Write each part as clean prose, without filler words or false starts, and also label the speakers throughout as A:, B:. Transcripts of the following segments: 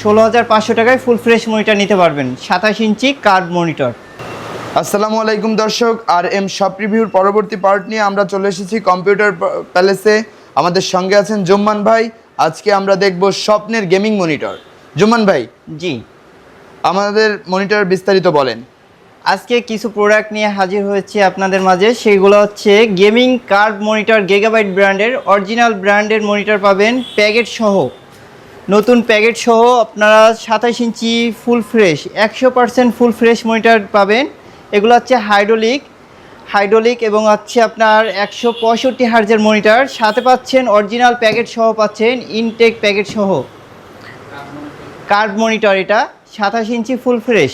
A: 16,500 টাকায় ফুল fresh monitor নিতে পারবেন, 27 ইঞ্চি কার্ভ মনিটর।
B: আসসালামু আলাইকুম দর্শক, আর এম শপ রিভিউর পরবর্তী পার্ট নিয়ে আমরা চলে এসেছি কম্পিউটার প্যালেসে। আমাদের সঙ্গে আছেন জুম্মান ভাই। আজকে আমরা দেখব স্বপ্নের গেমিং মনিটর। জুম্মান ভাই,
A: জি,
B: আমাদের মনিটর বিস্তারিত বলেন।
A: আজকে কিছু প্রোডাক্ট নিয়ে হাজির হয়েছে আপনাদের মাঝে। সেইগুলো হচ্ছে গেমিং কার্ভ মনিটর, গিগাবাইট ব্র্যান্ডের অরিজিনাল ব্র্যান্ডের মনিটর পাবেন প্যাকেট সহ, নতুন প্যাকেট সহ আপনারা 27 inch full fresh 100% full fresh monitor পাবেন। এগুলো হচ্ছে হাইড্রোলিক এবং হচ্ছে আপনার 165 হার্জের মনিটর, সাথে পাচ্ছেন অরিজিনাল প্যাকেট সহ, পাচ্ছেন ইনটেক প্যাকেট সহ কার্ভ মনিটর। এটা 27 ইঞ্চি ফুল ফ্রেশ।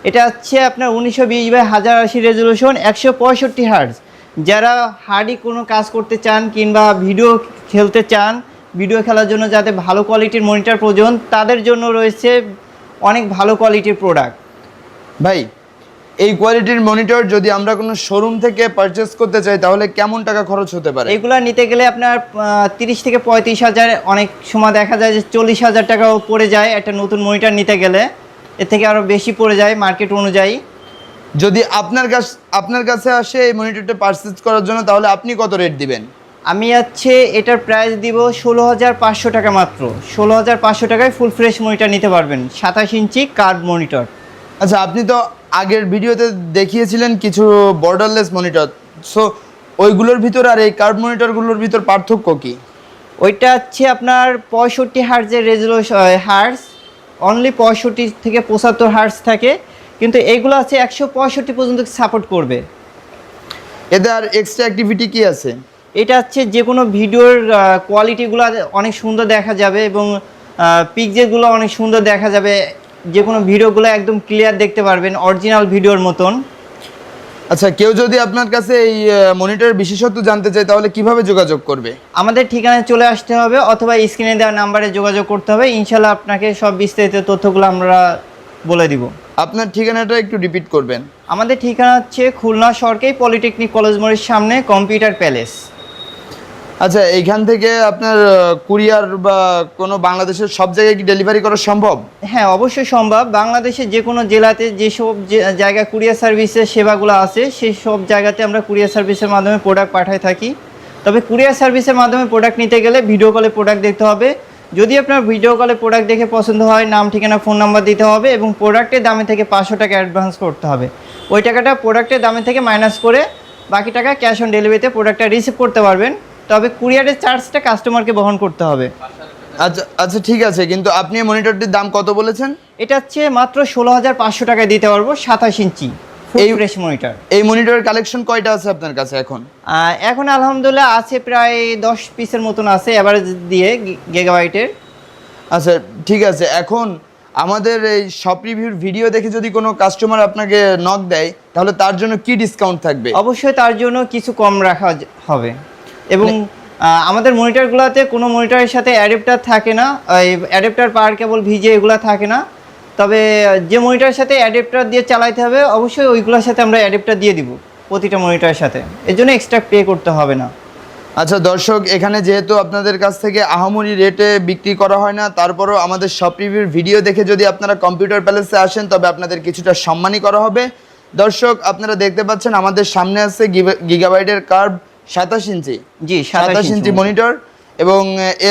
A: এটা হচ্ছে আপনার 1920x1080 রেজলিউশন, 165 হার্জ। যারা হার্ডি কোনো কাজ করতে চান কিংবা ভিডিও খেলতে চান, ভিডিও খেলার জন্য যাতে ভালো কোয়ালিটির মনিটর প্রয়োজন, তাদের জন্য রয়েছে অনেক ভালো কোয়ালিটির প্রোডাক্ট।
B: ভাই, এই কোয়ালিটির মনিটর যদি আমরা কোনো শোরুম থেকে পারচেস করতে চাই তাহলে কেমন টাকা খরচ হতে পারে?
A: এগুলো নিতে গেলে আপনার 30 থেকে 35 হাজার, অনেক সময় দেখা যায় যে 40,000 টাকাও পড়ে যায় একটা নতুন মনিটর নিতে গেলে। এর থেকে আরও বেশি পড়ে যায় মার্কেট অনুযায়ী।
B: যদি আপনার কাছে আসে এই মনিটরটা পারচেস করার জন্য, তাহলে আপনি কত রেট দিবেন?
A: আমি হচ্ছে এটার প্রাইস দিব 16,500 টাকা মাত্র। 16,500 টাকায় ফুল ফ্রেশ মনিটর নিতে পারবেন, 27 ইঞ্চি কার্ভ মনিটর।
B: আচ্ছা, আপনি তো আগের ভিডিওতে দেখিয়েছিলেন কিছু বর্ডারলেস মনিটর, সো ওইগুলোর ভিতর আর এই কার্ভ মনিটরগুলোর ভিতর পার্থক্য কি?
A: ওইটা হচ্ছে আপনার 65 হার্জের রেজলিউশন, হার্জ অনলি 65 থেকে 75 হার্জ থাকে, কিন্তু এইগুলো আছে 165 পর্যন্ত সাপোর্ট করবে।
B: এতে আর এক্সট্রা অ্যাক্টিভিটি কি আছে?
A: এটা হচ্ছে যে কোনো ভিডিওর কোয়ালিটিগুলো অনেক সুন্দর দেখা যাবে এবং পিকচারগুলো অনেক সুন্দর দেখা যাবে। যে কোনো ভিডিওগুলো একদম ক্লিয়ার দেখতে পারবেন, অরিজিনাল ভিডিওর মতন।
B: আচ্ছা, কেউ যদি আপনার কাছে এই মনিটরের বিশেষত্ব জানতে চায় তাহলে কিভাবে যোগাযোগ করবে?
A: আমাদের ঠিকানায় চলে আসতে হবে অথবা স্ক্রিনে দেওয়া নাম্বারে যোগাযোগ করতে হবে। ইনশাল্লাহ আপনাকে সব বিস্তারিত তথ্যগুলো আমরা বলে দিব।
B: আপনার ঠিকানাটা একটু রিপিট করবেন।
A: আমাদের ঠিকানা হচ্ছে খুলনা সরকারি পলিটেকনিক কলেজ মোড়ের সামনে কম্পিউটার প্যালেস।
B: আচ্ছা, এইখান থেকে আপনার কুরিয়ার বা কোনো বাংলাদেশের সব জায়গায় কি ডেলিভারি করা সম্ভব?
A: হ্যাঁ, অবশ্যই সম্ভব। বাংলাদেশের যে কোনো জেলাতে যেসব জায়গায় কুরিয়ার সার্ভিসের সেবাগুলো আছে, সেই সব জায়গাতে আমরা কুরিয়ার সার্ভিসের মাধ্যমে প্রোডাক্ট পাঠাই থাকি। তবে কুরিয়ার সার্ভিসের মাধ্যমে প্রোডাক্ট নিতে গেলে ভিডিও কলে প্রোডাক্ট দেখতে হবে। যদি আপনার ভিডিও কলে প্রোডাক্ট দেখে পছন্দ হয়, নাম, ঠিকানা, ফোন নাম্বার দিতে হবে এবং প্রোডাক্টের দামে থেকে 500 টাকা অ্যাডভান্স করতে হবে। ওই টাকাটা প্রোডাক্টের দামে থেকে মাইনাস করে বাকি টাকা ক্যাশ অন ডেলিভারিতে প্রোডাক্টটা রিসিভ করতে পারবেন। তবে কুরিয়ারের চার্জটা কাস্টমারকে বহন করতে হবে।
B: আচ্ছা আচ্ছা, ঠিক আছে, কিন্তু আপনি এই মনিটরটির দাম কত বলেছেন?
A: এটা হচ্ছে মাত্র 16,500 টাকায় দিতে পারবো, 27 ইঞ্চি ফুল ফ্রেশ মনিটর।
B: এই মনিটরের কালেকশন কয়টা আছে আপনার কাছে এখন?
A: এখন আলহামদুলিল্লাহ আছে প্রায় 10 পিসের মতন আছে এভারেজ দিয়ে গিগাবাইটের।
B: আচ্ছা, ঠিক আছে। এখন আমাদের এই শপ রিভিউর ভিডিও দেখে যদি কোনো কাস্টমার আপনাকে নক দেয় তাহলে তার জন্য কি ডিসকাউন্ট থাকবে?
A: অবশ্যই তার জন্য কিছু কম রাখা হবে এবং আমাদের মনিটরগুলোতে কোনো মনিটরের সাথে অ্যাডাপ্টার থাকে না, অ্যাডাপ্টার পাওয়ার কেবল ভিজে এগুলো থাকে না। তবে যে মনিটরের সাথে অ্যাডাপ্টার দিয়ে চালাতে হবে অবশ্যই ওইগুলোর সাথে আমরা অ্যাডাপ্টার দিয়ে দিব প্রতিটা মনিটরের সাথে, এর জন্য এক্সট্রা পে করতে হবে না।
B: আচ্ছা দর্শক, এখানে যেহেতু আপনাদের কাছ থেকে আহামরি রেটে বিক্রি করা হয় না, তারপরও আমাদের শপ রিভিউর ভিডিও দেখে যদি আপনারা কম্পিউটার প্যালেসে আসেন তবে আপনাদের কিছুটা সম্মানই করা হবে। দর্শক, আপনারা দেখতে পাচ্ছেন আমাদের সামনে আছে গিগাবাইটের কার্ভ 27 ইঞ্চি,
A: জি
B: 27 ইঞ্চি মনিটর, এবং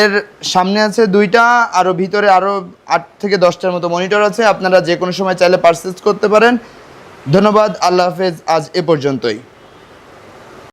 B: এর সামনে আছে দুইটা, আরও ভিতরে আরও 8 থেকে 10টার মতো মনিটর আছে। আপনারা যে কোনো সময় চাইলে পারচেজ করতে পারেন। ধন্যবাদ, আল্লাহ হাফেজ, আজ এ পর্যন্তই।